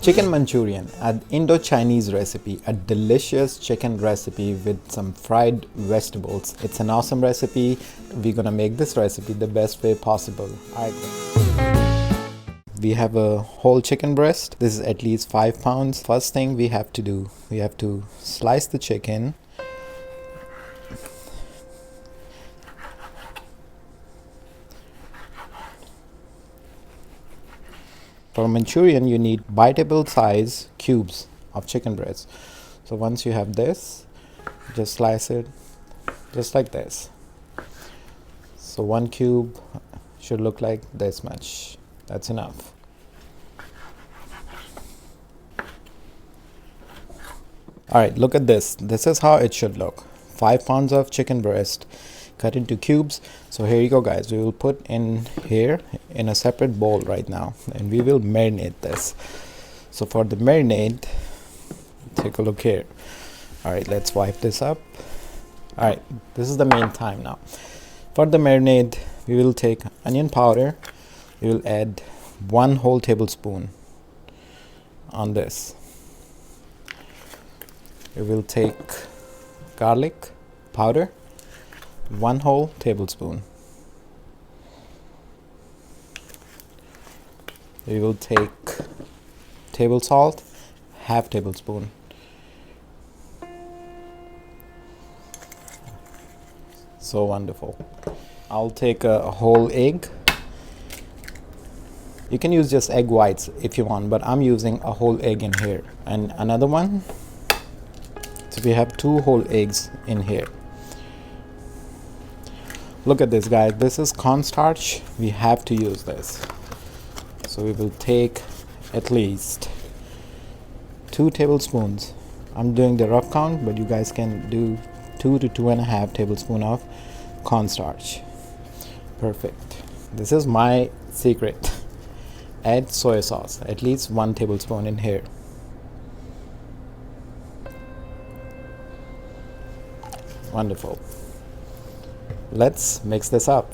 Chicken Manchurian, an Indo-Chinese recipe, a delicious chicken recipe with some fried vegetables. It's an awesome recipe. We're gonna make this recipe the best way possible. We have a whole chicken breast. This is at least 5 pounds. First thing we have to do, we have to slice the chicken. For Manchurian, you need biteable size cubes of chicken breast. So once you have this, just slice it just like this. So 1 cube should look like this much. That's enough. Alright, look at this. This is how it should look. 5 pounds of chicken breast cut into cubes. So here you go, guys. We will put in here in a separate bowl right now, and we will marinate this. So for the marinade, take a look here. All right, let's wipe this up. All right, this is the main time now. For the marinade, we will take onion powder. We will add 1 whole tablespoon on this. We will take garlic powder, 1 whole tablespoon. We will take table salt, half tablespoon. So wonderful. I'll take a whole egg. You can use just egg whites if you want, but I'm using a whole egg in here. And another one. So we have 2 whole eggs in here. Look at this, guys. This is cornstarch. We have to use this. So we will take at least 2 tablespoons. I'm doing the rough count, but you guys can do 2 to 2.5 tablespoons of cornstarch. Perfect. This is my secret. Add soy sauce, at least 1 tablespoon in here. Wonderful. Let's mix this up.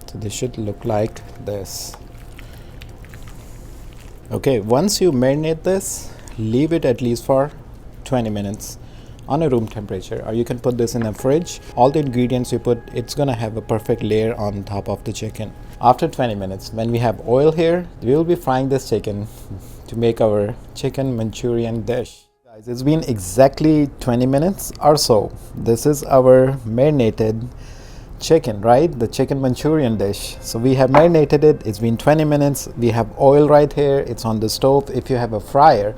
So this should look like this. Okay, once you marinate this, leave it at least for 20 minutes on a room temperature, or you can put this in a fridge. All the ingredients you put, it's gonna have a perfect layer on top of the chicken. After 20 minutes, when we have oil here, we will be frying this chicken to make our chicken Manchurian dish. Guys, it's been exactly 20 minutes or so. This is our marinated chicken, right? The chicken Manchurian dish. So we have marinated it. It's been 20 minutes. We have oil right here. It's on the stove. If you have a fryer,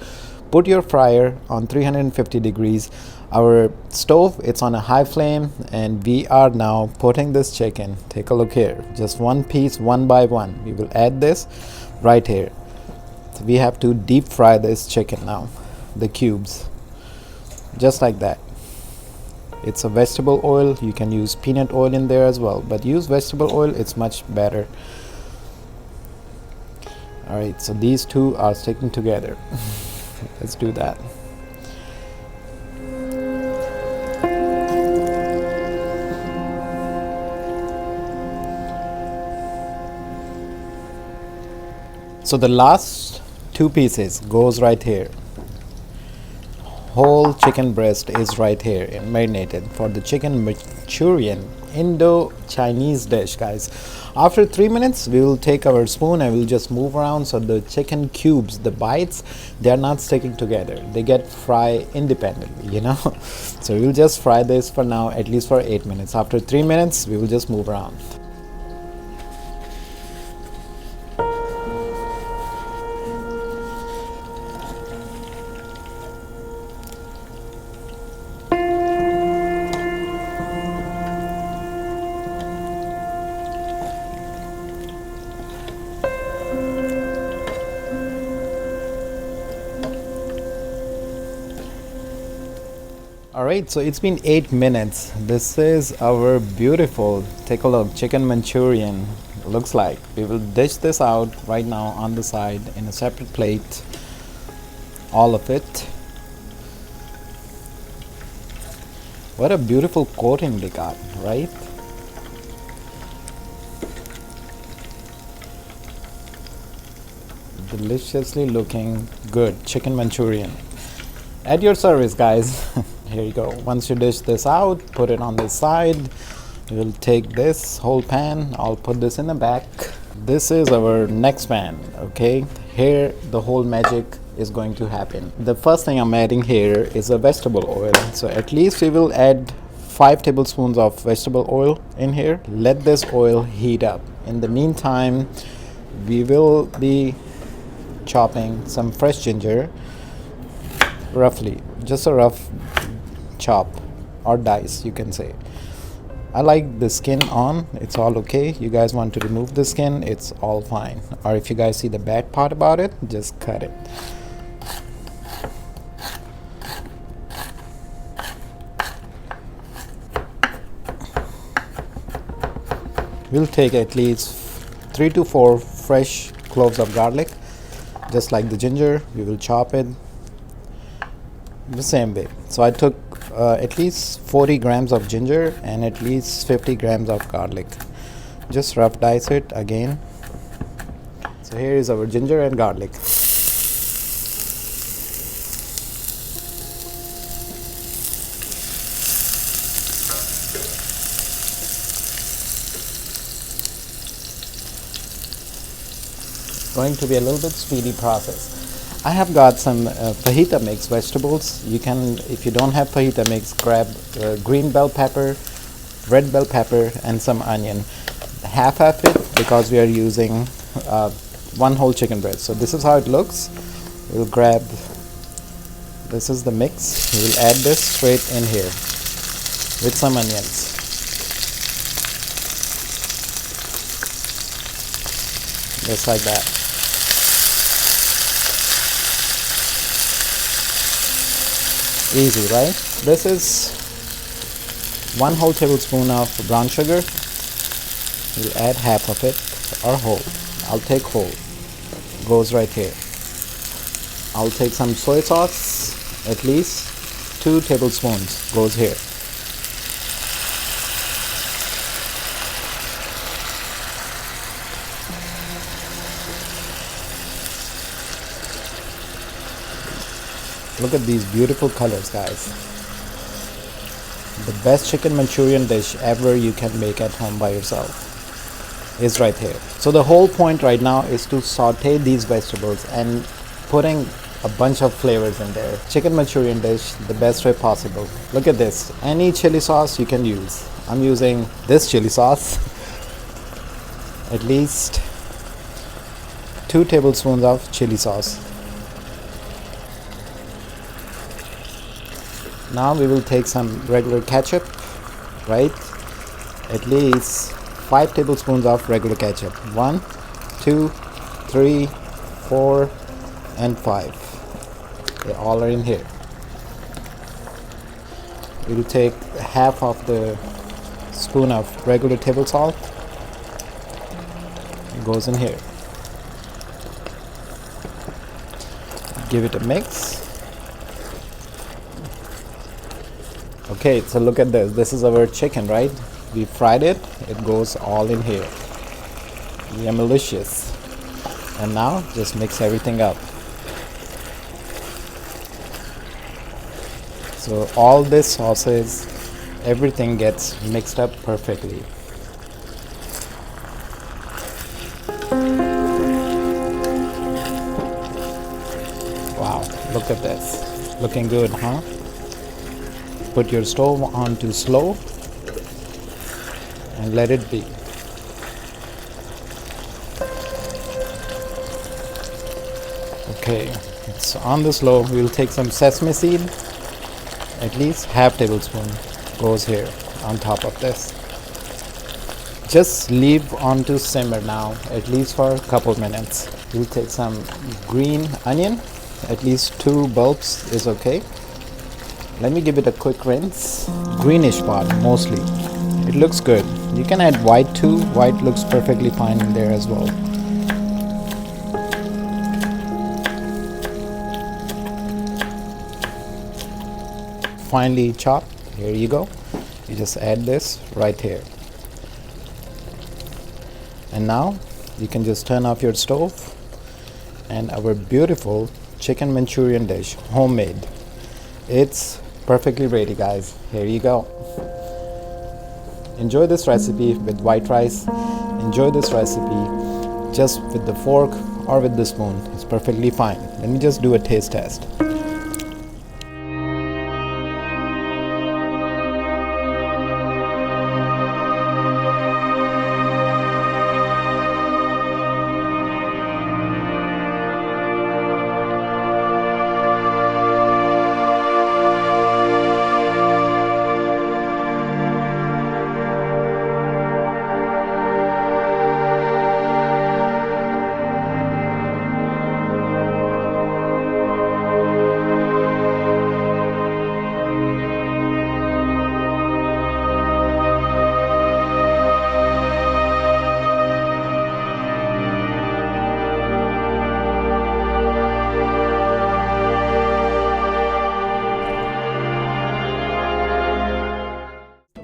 put your fryer on 350 degrees. Our stove, it's on a high flame, and we are now putting this chicken. Take a look here. Just 1 piece, 1 by 1. We will add this right here. So we have to deep fry this chicken now, the cubes, just like that. It's a vegetable oil. You can use peanut oil in there as well, but use vegetable oil, it's much better. All right, so these two are sticking together. Let's do that. So the last 2 pieces goes right here. Whole chicken breast is right here and marinated for the chicken Manchurian Indo-Chinese dish, guys. After 3 minutes, we will take our spoon and we'll just move around so the chicken cubes, the bites, they're not sticking together. They get fried independently, you know. So we'll just fry this for now, at least for 8 minutes. After 3 minutes, we will just move around. Alright, so it's been 8 minutes. This is our beautiful, take a look, chicken Manchurian looks like. We will dish this out right now on the side in a separate plate, all of it. What a beautiful coating they got, right? Deliciously looking good chicken Manchurian. At your service, guys. Here you go. Once you dish this out, put it on this side. We'll take this whole pan. I'll put this in the back. This is our next pan. Okay, here the whole magic is going to happen. The first thing I'm adding here is a vegetable oil. So at least we will add 5 tablespoons of vegetable oil in here. Let this oil heat up. In the meantime, we will be chopping some fresh ginger, roughly, just a rough chop or dice, you can say. I like the skin on, it's all okay. You guys want to remove the skin, it's all fine. Or if you guys see the bad part about it, just cut it. We'll take at least 3 to 4 fresh cloves of garlic. Just like the ginger, we will chop it the same way. So I took at least 40 grams of ginger and at least 50 grams of garlic. Just rough dice it again. So here is our ginger and garlic. Going to be a little bit speedy process. I have got some fajita mix vegetables. You can, if you don't have fajita mix, grab green bell pepper, red bell pepper, and some onion. Half it because we are using 1 whole chicken breast. So this is how it looks. We'll grab, this is the mix. We'll add this straight in here with some onions. Just like that. Easy, right? This is 1 whole tablespoon of brown sugar. We'll add half of it, or whole. I'll take whole. Goes right here. I'll take some soy sauce, at least 2 tablespoons goes here. Look at these beautiful colors, guys. The best chicken Manchurian dish ever you can make at home by yourself is right here. So the whole point right now is to saute these vegetables and putting a bunch of flavors in there. Chicken Manchurian dish, the best way possible. Look at this. Any chili sauce you can use. I'm using this chili sauce. At least 2 tablespoons of chili sauce. Now we will take some regular ketchup, right? At least 5 tablespoons of regular ketchup. 1, 2, 3, 4, and 5. They all are in here. We will take half of the spoon of regular table salt. It goes in here. Give it a mix. Okay, so look at this. This is our chicken, right? We fried it. It goes all in here. Yummalicious. And now just mix everything up. So all this sauces, everything gets mixed up perfectly. Wow, look at this. Looking good, huh? Put your stove on to slow and let it be. Okay, it's on the slow. We'll take some sesame seed, at least half tablespoon goes here on top of this. Just leave on to simmer now, at least for a couple minutes. We'll take some green onion, at least 2 bulbs is okay. Let me give it a quick rinse. Greenish part mostly. It looks good. You can add white too. White looks perfectly fine in there as well. Finely chopped. Here you go. You just add this right here. And now you can just turn off your stove, and our beautiful chicken Manchurian dish, homemade. It's perfectly ready, guys. Here you go. Enjoy this recipe with white rice. Enjoy this recipe just with the fork or with the spoon. It's perfectly fine. Let me just do a taste test.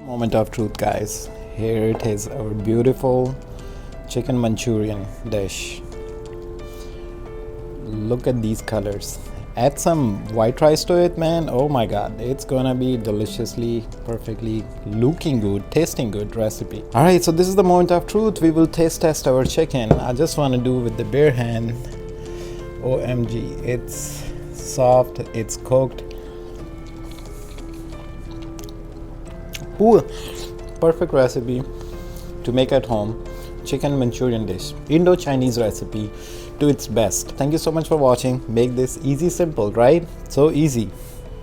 Moment of truth, guys. Here it is, our beautiful chicken Manchurian dish. Look at these colors. Add some white rice to it, man. Oh my god, it's gonna be deliciously, perfectly looking good, tasting good recipe. All right, so this is the moment of truth. We will taste test our chicken. I just want to do with the bare hand. OMG, it's soft, it's cooked. Ooh, perfect recipe to make at home. Chicken Manchurian dish, Indo-Chinese recipe to its best. Thank you so much for watching. Make this easy, simple, right? So easy.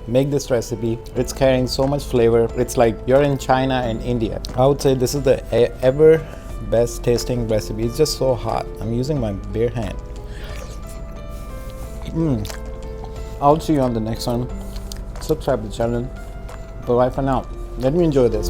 Make this recipe. It's carrying so much flavor. It's like you're in China and India. I would say this is the ever best tasting recipe. It's just so hot. I'm using my bare hand. I'll see you on the next one. Subscribe to the channel. Bye bye for now. Let me enjoy this.